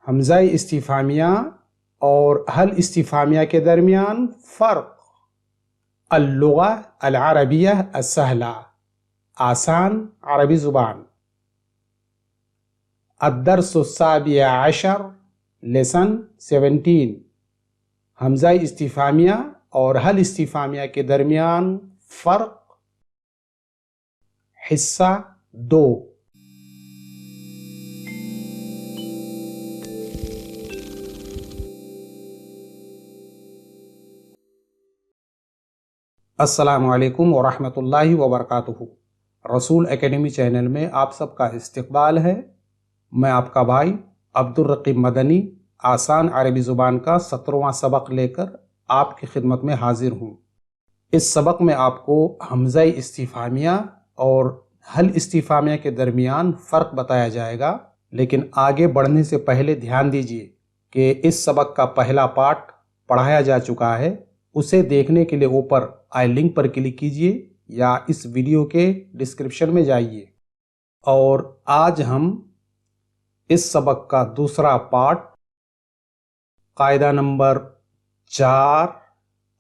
حمزہ استفہامیہ اور حل استفہامیہ کے درمیان فرق۔ اللغہ العربیہ السہلہ، آسان عربی زبان۔ الدرس السابع عشر، لیسن 17، حمزہ استفہامیہ اور حل استفہامیہ کے درمیان فرق، حصہ 2۔ السلام علیکم ورحمۃ اللہ وبرکاتہ۔ رسول اکیڈمی چینل میں آپ سب کا استقبال ہے۔ میں آپ کا بھائی عبدالرقیب مدنی آسان عربی زبان کا 17واں سبق لے کر آپ کی خدمت میں حاضر ہوں۔ اس سبق میں آپ کو حمزہ استفہامیہ اور حل استفہامیہ کے درمیان فرق بتایا جائے گا، لیکن آگے بڑھنے سے پہلے دھیان دیجیے کہ اس سبق کا پہلا پارٹ پڑھایا جا چکا ہے۔ اسے دیکھنے کے لیے اوپر آئی لنک پر کلک کیجیے یا اس ویڈیو کے ڈسکرپشن میں جائیے۔ اور آج ہم اس سبق کا دوسرا پارٹ قاعدہ نمبر 4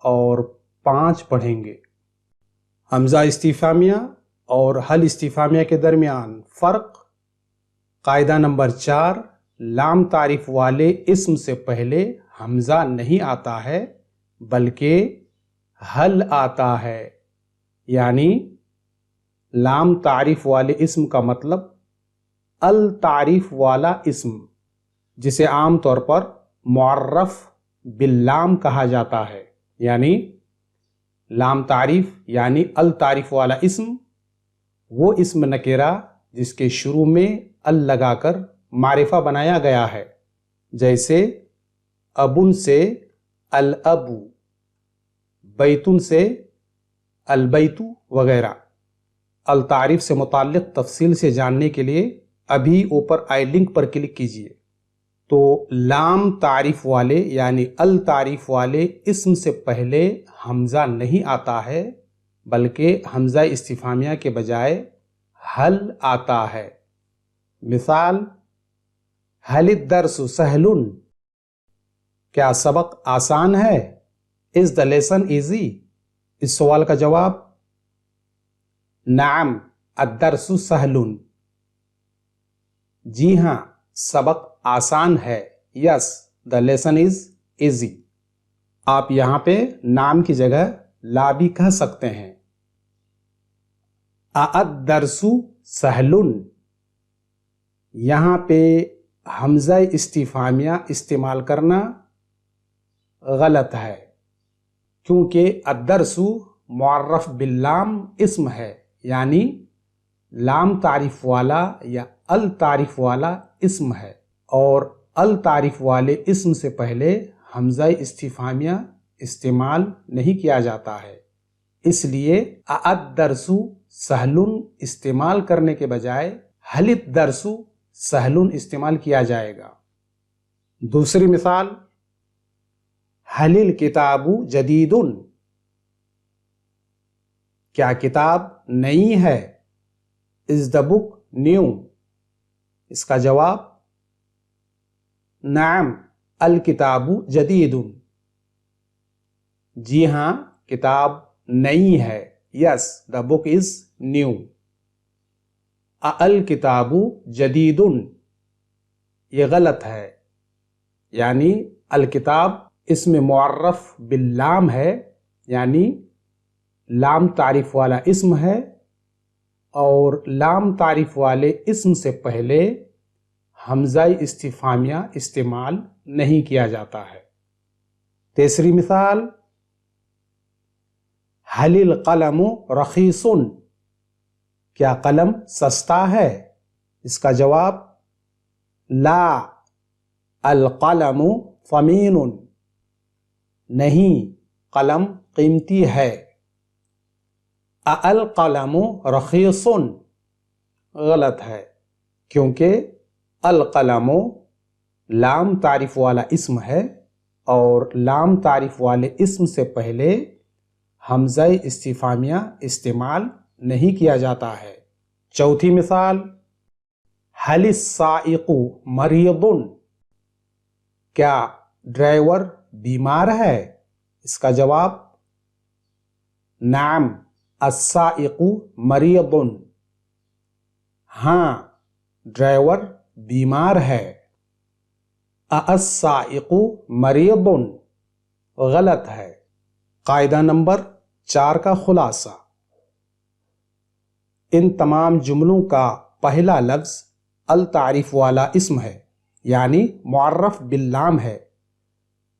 اور 5 پڑھیں گے۔ حمزہ استفہامیہ اور حل استفہامیہ کے درمیان فرق۔ قاعدہ نمبر 4، لام تعریف والے اسم سے پہلے حمزہ نہیں آتا ہے بلکہ حل آتا ہے، یعنی لام تعریف والے اسم کا مطلب التعریف والا اسم، جسے عام طور پر معرف باللام کہا جاتا ہے، یعنی لام تعریف یعنی التعریف والا اسم، وہ اسم نکرہ جس کے شروع میں ال لگا کر معرفہ بنایا گیا ہے، جیسے ابن سے الابو، بیتن سے البیتو وغیرہ۔ التعریف سے متعلق تفصیل سے جاننے کے لیے ابھی اوپر آئی لنک پر کلک کیجیے۔ تو لام تعریف والے یعنی التعریف والے اسم سے پہلے حمزہ نہیں آتا ہے بلکہ حمزہ استفہامیہ کے بجائے حل آتا ہے۔ مثال، حل الدرس سہل، کیا سبق آسان ہے؟ Is the lesson easy؟ اس سوال کا جواب نعم الدرس سہل، جی ہاں سبق آسان ہے۔ Yes the lesson is easy۔ آپ یہاں پہ نام کی جگہ لا بھی کہہ سکتے ہیں۔ الدرس سہل، یہاں پہ حمزہ استفہامیہ استعمال کرنا غلط ہے، کیونکہ الدرس معرف باللام اسم ہے، یعنی لام تعریف والا یا التعریف والا اسم ہے، اور التعریف والے اسم سے پہلے حمزہ استفہامیہ استعمال نہیں کیا جاتا ہے، اس لیے الدرس سہل استعمال کرنے کے بجائے حل الدرس سہل استعمال کیا جائے گا۔ دوسری مثال، حل الکتاب جدید، کیا کتاب نئی ہے؟ Is the book new؟ اس کا جواب نعم الکتاب جدید، جی ہاں کتاب نئی ہے۔ Yes the book is new۔ الکتاب جدید یہ غلط ہے، یعنی الکتاب اسم معرف باللام ہے، یعنی لام تعریف والا اسم ہے، اور لام تعریف والے اسم سے پہلے حمزہ استفہامیہ استعمال نہیں کیا جاتا ہے۔ تیسری مثال، حل القلم رخیص، کیا قلم سستا ہے؟ اس کا جواب لا القلم ثمین، نہیں قلم قیمتی ہے۔ القلم رخیص غلط ہے، کیونکہ القلم لام تعریف والا اسم ہے، اور لام تعریف والے اسم سے پہلے حمزہ استفہامیہ استعمال نہیں کیا جاتا ہے۔ چوتھی مثال، حل السائق مریض، کیا ڈرائیور بیمار ہے؟ اس کا جواب نعم السائق مریض، ہاں ڈرائیور بیمار ہے۔ السائق مریض غلط ہے۔ قاعدہ نمبر 4 کا خلاصہ، ان تمام جملوں کا پہلا لفظ التعریف والا اسم ہے، یعنی معرف باللام ہے،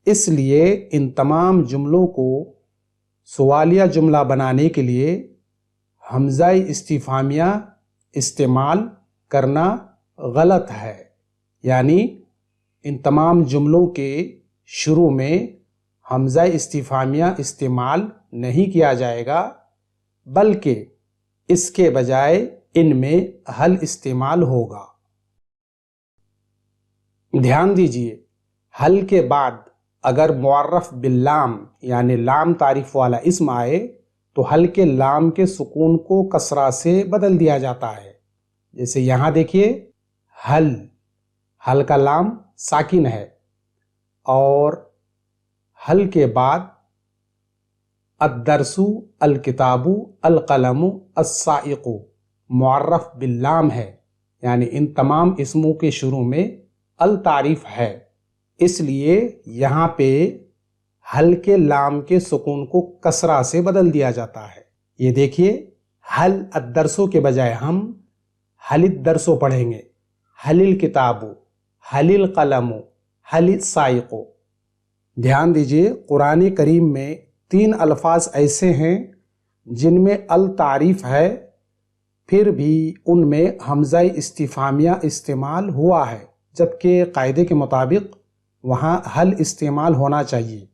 اس لیے ان تمام جملوں کو سوالیہ جملہ بنانے کے لیے حمزہ استفہامیہ استعمال کرنا غلط ہے، یعنی ان تمام جملوں کے شروع میں حمزہ استفہامیہ استعمال نہیں کیا جائے گا، بلکہ اس کے بجائے ان میں حل استعمال ہوگا۔ دھیان دیجئے، حل کے بعد اگر معرف باللام یعنی لام تعریف والا اسم آئے تو حل کے لام کے سکون کو کسرہ سے بدل دیا جاتا ہے۔ جیسے یہاں دیکھیے، حل کا لام ساکن ہے، اور حل کے بعد الدرس، الکتاب، القلم، السائق معرف باللام ہے، یعنی ان تمام اسموں کے شروع میں التعریف ہے، اس لیے یہاں پہ حل کے لام کے سکون کو کسرہ سے بدل دیا جاتا ہے۔ یہ دیکھیے، حل الدرسوں کے بجائے ہم حل الدرسو پڑھیں گے، حل الکتاب، حل القلم، حل السائق۔ دھیان دیجئے، قرآن کریم میں 3 الفاظ ایسے ہیں جن میں التعریف ہے، پھر بھی ان میں حمزہ استفہامیہ استعمال ہوا ہے، جبکہ قاعدے کے مطابق وہاں حل استعمال ہونا چاہیے۔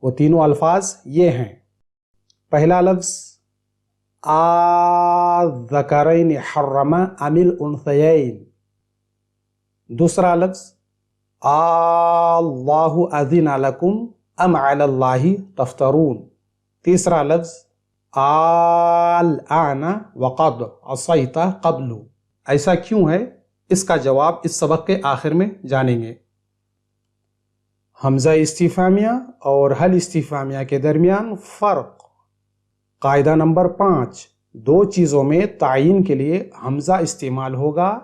وہ تینوں الفاظ یہ ہیں، پہلا لفظ الذکرین حرم ام الانثیین، دوسرا لفظ اللہ اذن لکم ام علی اللہ تفترون، تیسرا لفظ الآن وقد عصیت قبل۔ ایسا کیوں ہے؟ اس کا جواب اس سبق کے آخر میں جانیں گے۔ حمزہ استفہامیہ اور حل استفہامیہ کے درمیان فرق۔ قاعدہ نمبر 5، 2 چیزوں میں تعین کے لیے حمزہ استعمال ہوگا،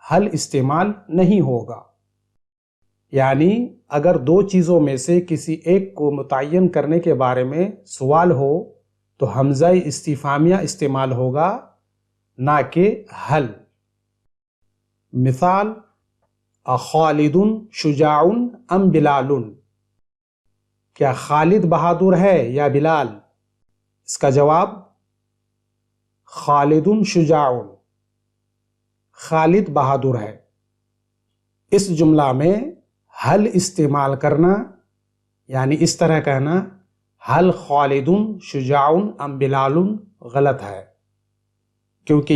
حل استعمال نہیں ہوگا۔ یعنی اگر 2 چیزوں میں سے کسی ایک کو متعین کرنے کے بارے میں سوال ہو تو حمزہ استفہامیہ استعمال ہوگا، نہ کہ حل۔ مثال، خالد شجاع ام بلال، کیا خالد بہادر ہے یا بلال؟ اس کا جواب خالد شجاع، خالد بہادر ہے۔ اس جملہ میں حل استعمال کرنا، یعنی اس طرح کہنا حل خالد شجاع ام بلال، غلط ہے، کیونکہ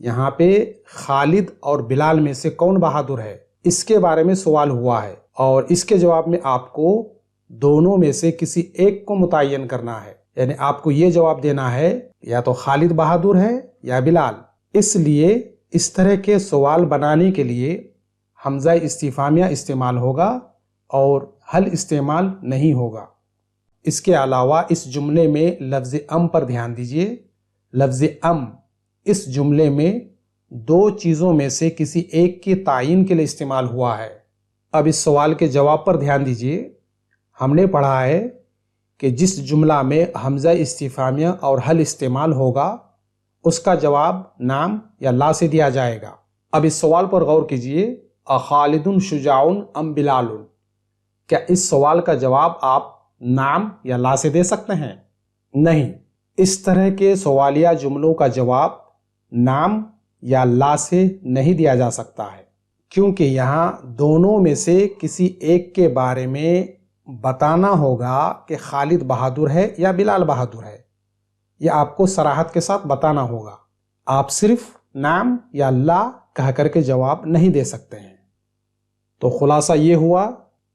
یہاں پہ خالد اور بلال میں سے کون بہادر ہے اس کے بارے میں سوال ہوا ہے، اور اس کے جواب میں آپ کو دونوں میں سے کسی ایک کو متعین کرنا ہے، یعنی آپ کو یہ جواب دینا ہے یا تو خالد بہادر ہے یا بلال۔ اس لیے اس طرح کے سوال بنانے کے لیے حمزہ استفہامیہ استعمال ہوگا اور حل استعمال نہیں ہوگا۔ اس کے علاوہ اس جملے میں لفظ ام پر دھیان دیجئے۔ لفظ ام اس جملے میں 2 چیزوں میں سے کسی ایک کی تعین کے لیے استعمال ہوا ہے۔ اب اس سوال کے جواب پر دھیان دیجئے۔ ہم نے پڑھا ہے کہ جس جملہ میں حمزہ استفہامیہ اور حل استعمال ہوگا اس کا جواب نام یا لا سے دیا جائے گا۔ اب اس سوال پر غور کیجئے، اخالد شجاع ام بلال، کیا اس سوال کا جواب آپ نام یا لا سے دے سکتے ہیں؟ نہیں، اس طرح کے سوالیہ جملوں کا جواب نام یا لا سے نہیں دیا جا سکتا ہے، کیونکہ یہاں دونوں میں سے کسی ایک کے بارے میں بتانا ہوگا کہ خالد بہادر ہے یا بلال بہادر ہے، یہ آپ کو صراحت کے ساتھ بتانا ہوگا۔ آپ صرف نام یا لا کہہ کر کے جواب نہیں دے سکتے ہیں۔ تو خلاصہ یہ ہوا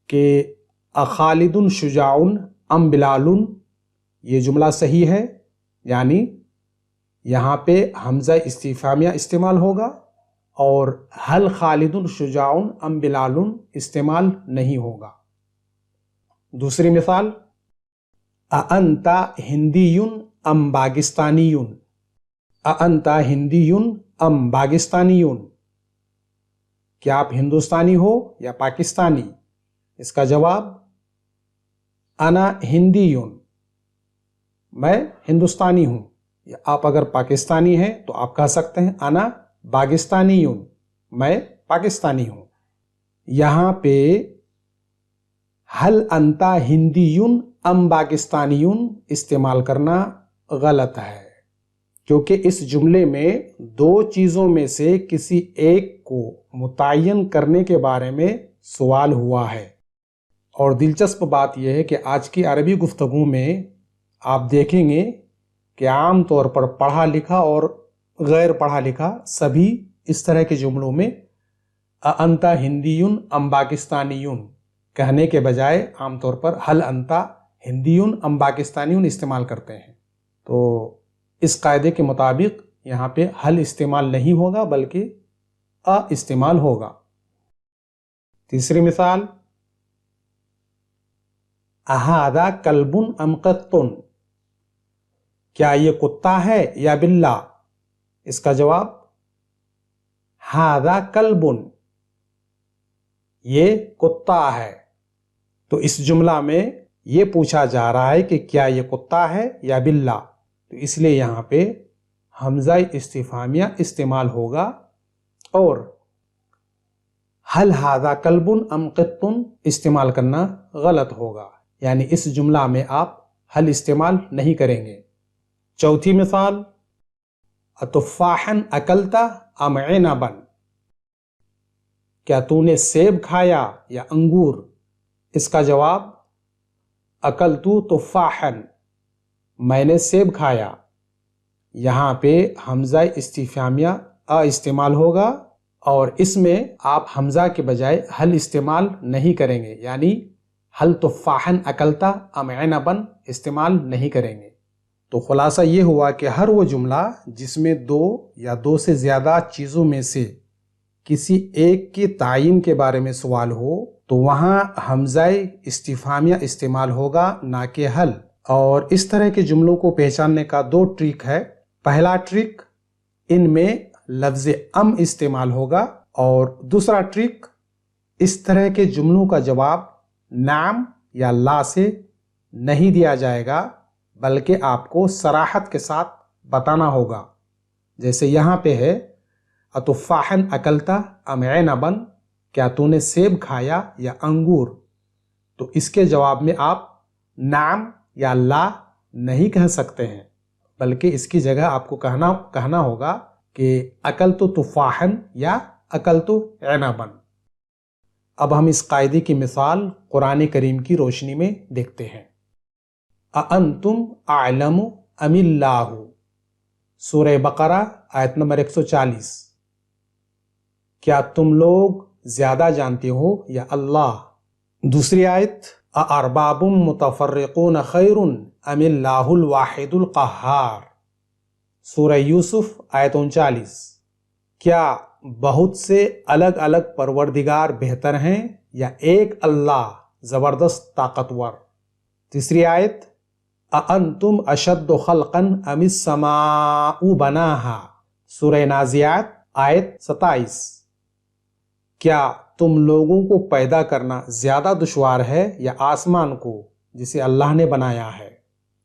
کہ اخالد شجاع ام بلال یہ جملہ صحیح ہے، یعنی یہاں پہ حمزہ استفہامیہ استعمال ہوگا اور حل خالد شجاع ام بلال استعمال نہیں ہوگا۔ دوسری مثال، اانت ہندی ام باکستانی، اانت ہندی ام باکستانی، کیا آپ ہندوستانی ہو یا پاکستانی؟ اس کا جواب انا ہندی، میں ہندوستانی ہوں۔ یا آپ اگر پاکستانی ہیں تو آپ کہہ سکتے ہیں انا باکستانی، میں پاکستانی ہوں۔ یہاں پہ حل انت ہندی ام باکستانی استعمال کرنا غلط ہے، کیونکہ اس جملے میں دو چیزوں میں سے کسی ایک کو متعین کرنے کے بارے میں سوال ہوا ہے۔ اور دلچسپ بات یہ ہے کہ آج کی عربی گفتگو میں آپ دیکھیں گے کہ عام طور پر پڑھا لکھا اور غیر پڑھا لکھا سبھی اس طرح کے جملوں میں انت ہندی ام پاکستانی کہنے کے بجائے عام طور پر حل انت ہندی ام پاکستانی استعمال کرتے ہیں۔ تو اس قاعدے کے مطابق یہاں پہ حل استعمال نہیں ہوگا بلکہ استعمال ہوگا۔ تیسری مثال، اہذا کلب ام قط، کیا یہ کتا ہے یا بلا؟ اس کا جواب ھذا کلب، یہ کتا ہے۔ تو اس جملہ میں یہ پوچھا جا رہا ہے کہ کیا یہ کتا ہے یا بلا، تو اس لیے یہاں پہ حمزہ استفہامیہ استعمال ہوگا اور حل ھذا کلب ام قط استعمال کرنا غلط ہوگا، یعنی اس جملہ میں آپ حل استعمال نہیں کریں گے۔ چوتھی مثال، اتفاحا اکلت ام عنبا، کیا تو نے سیب کھایا یا انگور؟ اس کا جواب اکلت تفاحا، میں نے سیب کھایا۔ یہاں پہ حمزہ استفہامیہ استعمال ہوگا اور اس میں آپ حمزہ کے بجائے حل استعمال نہیں کریں گے، یعنی حل تفاحا اکلت ام عنبا استعمال نہیں کریں گے۔ تو خلاصہ یہ ہوا کہ ہر وہ جملہ جس میں دو یا دو سے زیادہ چیزوں میں سے کسی ایک کی تعین کے بارے میں سوال ہو تو وہاں حمزہ استفہامیہ استعمال ہوگا، نہ کہ حل۔ اور اس طرح کے جملوں کو پہچاننے کا دو ٹرک ہے۔ پہلا ٹرک، ان میں لفظ ام استعمال ہوگا، اور دوسرا ٹرک، اس طرح کے جملوں کا جواب نعم یا لا سے نہیں دیا جائے گا بلکہ آپ کو صراحت کے ساتھ بتانا ہوگا۔ جیسے یہاں پہ ہے اتفاحا اکلت ام عنبا، کیا تو نے سیب کھایا یا انگور؟ تو اس کے جواب میں آپ نعم یا لا نہیں کہہ سکتے ہیں، بلکہ اس کی جگہ آپ کو کہنا ہوگا کہ اکلت تفاحا یا اکلت عنبا۔ اب ہم اس قاعدے کی مثال قرآن کریم کی روشنی میں دیکھتے ہیں۔ اَأَنْتُمْ أَعْلَمُ أَمِ اللَّهُ، سورہ بقرہ آیت نمبر 140۔ کیا تم لوگ زیادہ جانتے ہو یا اللہ؟ دوسری آیت، اَأَرْبَابٌ مُتَفَرِّقُونَ خَيْرٌ أَمِ اللَّهُ الْوَاحِدُ الْقَهَّارُ، سورہ یوسف آیت 39۔ کیا بہت سے الگ الگ پروردگار بہتر ہیں یا ایک اللہ زبردست طاقتور؟ تیسری آیت، اَأَنْتُمْ أَشَدُّ خَلْقًا أَمِ السَّمَاءُ بَنَاهَا، سورہ نازعات آیت 27۔ کیا تم لوگوں کو پیدا کرنا زیادہ دشوار ہے یا آسمان کو جسے اللہ نے بنایا ہے؟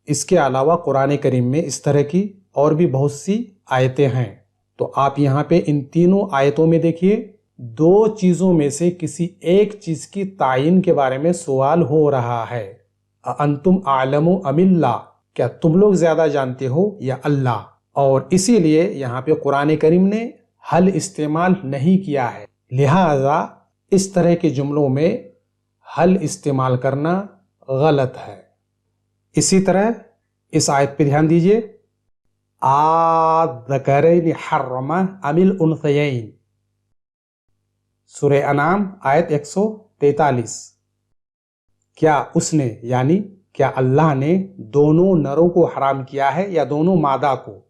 اس کے علاوہ قرآن کریم میں اس طرح کی اور بھی بہت سی آیتیں ہیں، تو آپ یہاں پہ ان تینوں آیتوں میں دیکھیے دو چیزوں میں سے کسی ایک چیز کی تعین کے بارے میں سوال ہو رہا ہے۔ انتم اعلم ام اللہ، کیا تم لوگ زیادہ جانتے ہو یا اللہ؟ اور اسی لیے یہاں پہ قرآن کریم نے حل استعمال نہیں کیا ہے، لہذا اس طرح کے جملوں میں حل استعمال کرنا غلط ہے۔ اسی طرح اس آیت پہ دھیان دیجئے، الذکرین حرم ام الانثیین، سورہ انعام آیت 143۔ کیا اس نے یعنی کیا اللہ نے دونوں نروں کو حرام کیا ہے یا دونوں مادہ کو؟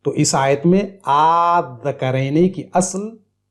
تو اس آیت میں الذکرین کی اصل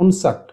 59।